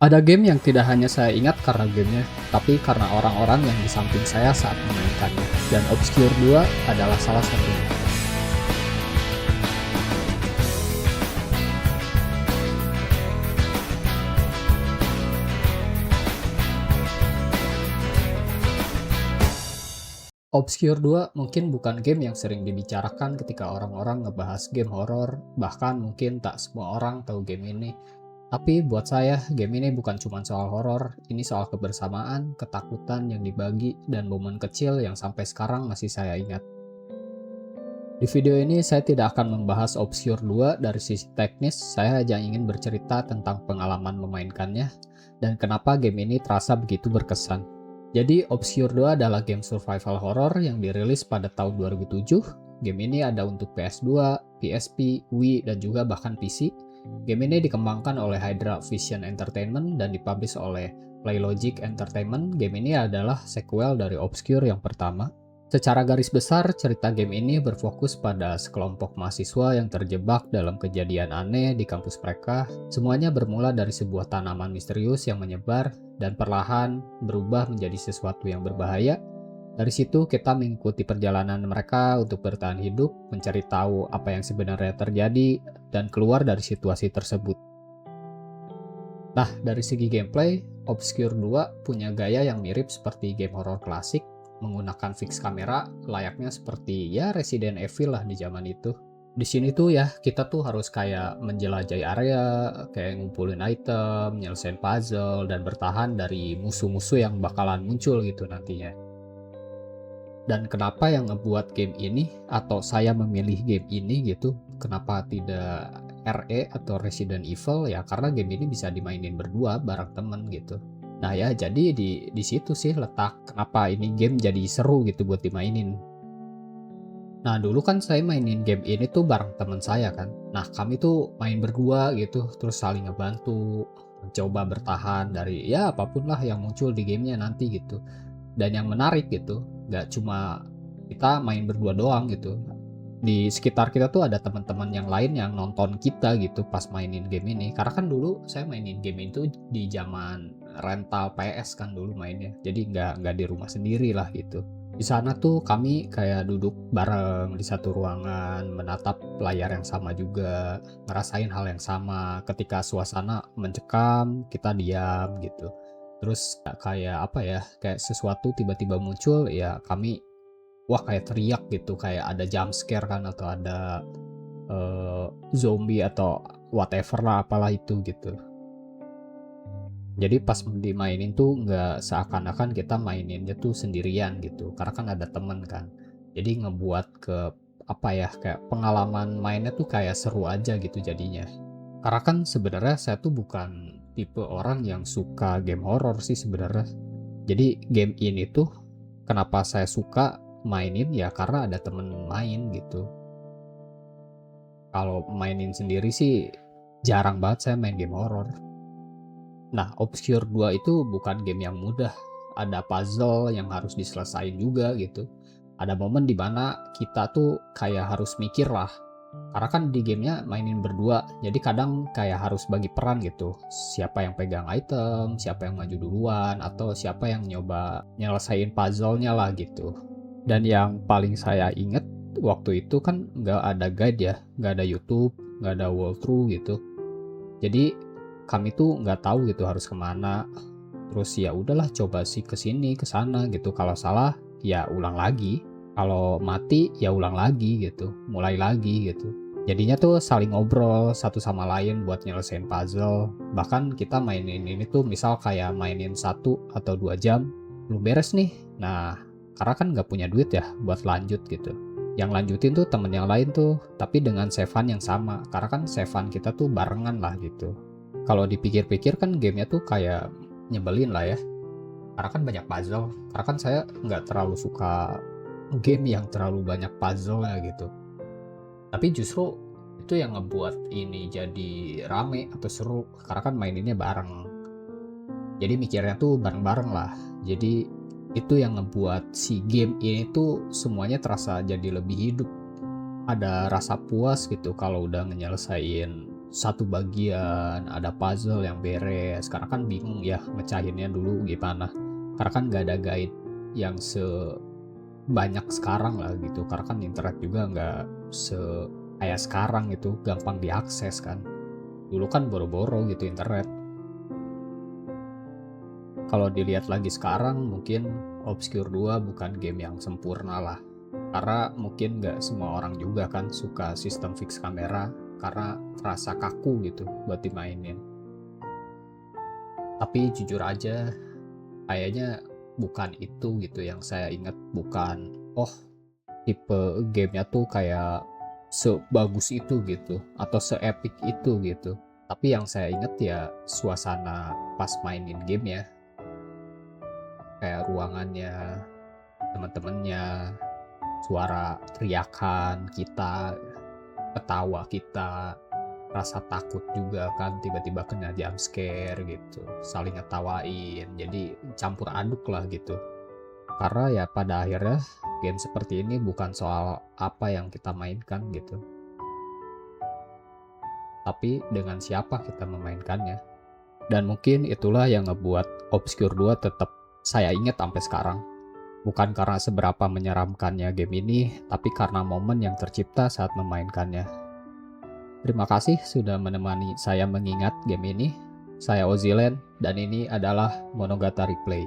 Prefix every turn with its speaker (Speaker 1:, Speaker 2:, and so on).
Speaker 1: Ada game yang tidak hanya saya ingat karena gamenya, tapi karena orang-orang yang di samping saya saat memainkannya, dan Obscure 2 adalah salah satunya. Obscure 2 mungkin bukan game yang sering dibicarakan ketika orang-orang ngebahas game horor, bahkan mungkin tak semua orang tahu game ini. Tapi buat saya, game ini bukan cuma soal horor, ini soal kebersamaan, ketakutan yang dibagi, dan momen kecil yang sampai sekarang masih saya ingat. Di video ini saya tidak akan membahas Obscure 2 dari sisi teknis, saya hanya ingin bercerita tentang pengalaman memainkannya, dan kenapa game ini terasa begitu berkesan. Jadi Obscure 2 adalah game survival horror yang dirilis pada tahun 2007. Game ini ada untuk PS2, PSP, Wii, dan juga bahkan PC. Game ini dikembangkan oleh Hydra Vision Entertainment dan dipublish oleh Playlogic Entertainment. Game ini adalah sequel dari Obscure yang pertama. Secara garis besar, cerita game ini berfokus pada sekelompok mahasiswa yang terjebak dalam kejadian aneh di kampus mereka. Semuanya bermula dari sebuah tanaman misterius yang menyebar dan perlahan berubah menjadi sesuatu yang berbahaya. Dari situ kita mengikuti perjalanan mereka untuk bertahan hidup, mencari tahu apa yang sebenarnya terjadi, dan keluar dari situasi tersebut. Nah, dari segi gameplay, Obscure 2 punya gaya yang mirip seperti game horror klasik, menggunakan fix kamera layaknya seperti ya Resident Evil lah di zaman itu. Di sini tuh ya kita tuh harus kayak menjelajahi area, kayak ngumpulin item, nyelesain puzzle, dan bertahan dari musuh-musuh yang bakalan muncul gitu nantinya. Dan kenapa yang ngebuat game ini atau saya memilih game ini gitu, kenapa tidak RE atau Resident Evil, ya karena game ini bisa dimainin berdua bareng temen gitu. Nah ya jadi di situ sih letak kenapa ini game jadi seru gitu buat dimainin. Nah dulu kan saya mainin game ini tuh bareng temen saya kan. Nah kami tuh main berdua gitu terus saling ngebantu, mencoba bertahan dari ya apapun lah yang muncul di gamenya nanti gitu. Dan yang menarik gitu, nggak cuma kita main berdua doang gitu. Di sekitar kita tuh ada teman-teman yang lain yang nonton kita gitu pas mainin game ini. Karena kan dulu saya mainin game itu di zaman rental PS kan dulu mainnya. Jadi nggak di rumah sendiri lah gitu. Di sana tuh kami kayak duduk bareng di satu ruangan, menatap layar yang sama juga, ngerasain hal yang sama. Ketika suasana mencekam, kita diam gitu. Terus kayak apa ya, kayak sesuatu tiba-tiba muncul, ya kami wah kayak teriak gitu, kayak ada jump scare kan atau ada zombie atau whatever lah apalah itu gitu. Jadi pas dimainin tuh nggak seakan-akan kita maininnya tuh sendirian gitu, karena kan ada temen kan. Jadi ngebuat ke apa ya, kayak pengalaman mainnya tuh kayak seru aja gitu jadinya. Karena kan sebenarnya saya tuh bukan tipe orang yang suka game horror sih sebenarnya. Jadi game ini tuh kenapa saya suka mainin ya karena ada temen main gitu. Kalau mainin sendiri sih jarang banget saya main game horror. Nah, Obscure 2 itu bukan game yang mudah. Ada puzzle yang harus diselesain juga gitu. Ada momen dimana kita tuh kayak harus mikir lah. Karena kan di gamenya mainin berdua, jadi kadang kayak harus bagi peran gitu. Siapa yang pegang item, siapa yang maju duluan, atau siapa yang nyoba nyelesain puzzle-nya lah gitu. Dan yang paling saya inget waktu itu kan nggak ada guide ya, nggak ada YouTube, nggak ada walkthrough gitu. Jadi kami tuh nggak tahu gitu harus kemana. Terus ya udahlah coba sih ke sini, ke sana gitu. Kalau salah ya ulang lagi. Kalau mati ya ulang lagi gitu, mulai lagi gitu. Jadinya tuh saling ngobrol satu sama lain buat nyelesain puzzle. Bahkan kita mainin ini tuh misal kayak mainin 1 atau 2 jam, belum beres nih. Nah, karena kan nggak punya duit ya buat lanjut gitu. Yang lanjutin tuh temen yang lain tuh, tapi dengan save-an yang sama. Karena kan save-an kita tuh barengan lah gitu. Kalau dipikir-pikir kan gamenya tuh kayak nyebelin lah ya. Karena kan banyak puzzle. Karena kan saya nggak terlalu suka game yang terlalu banyak puzzle ya gitu. Tapi justru itu yang ngebuat ini jadi rame atau seru karena kan maininnya bareng. Jadi mikirnya tuh bareng-bareng lah. Jadi itu yang ngebuat si game ini tuh semuanya terasa jadi lebih hidup. Ada rasa puas gitu kalau udah nyelesain satu bagian, ada puzzle yang beres, karena kan bingung ya mecahinnya dulu gimana. Karena kan nggak ada guide yang sebanyak sekarang lah gitu, karena kan internet juga nggak kayak sekarang itu gampang diakses kan. Dulu kan boro-boro gitu internet. Kalau dilihat lagi sekarang mungkin Obscure 2 bukan game yang sempurna lah. Karena mungkin nggak semua orang juga kan suka sistem fix kamera karena terasa kaku gitu buat dimainin. Tapi jujur aja kayaknya bukan itu gitu yang saya ingat, bukan oh tipe gamenya tuh kayak sebagus itu gitu atau seepik itu gitu. Tapi yang saya ingat ya suasana pas mainin game ya, kayak ruangannya, teman-temannya, suara teriakan kita, ketawa kita, rasa takut juga kan tiba-tiba kena jump scare gitu, saling ngetawain, jadi campur aduk lah gitu. Karena ya pada akhirnya game seperti ini bukan soal apa yang kita mainkan gitu, tapi dengan siapa kita memainkannya. Dan mungkin itulah yang ngebuat Obscure 2 tetap saya ingat sampai sekarang. Bukan karena seberapa menyeramkannya game ini, tapi karena momen yang tercipta saat memainkannya. Terima kasih sudah menemani saya mengingat game ini. Saya Ozilen, dan ini adalah Monogatari Play.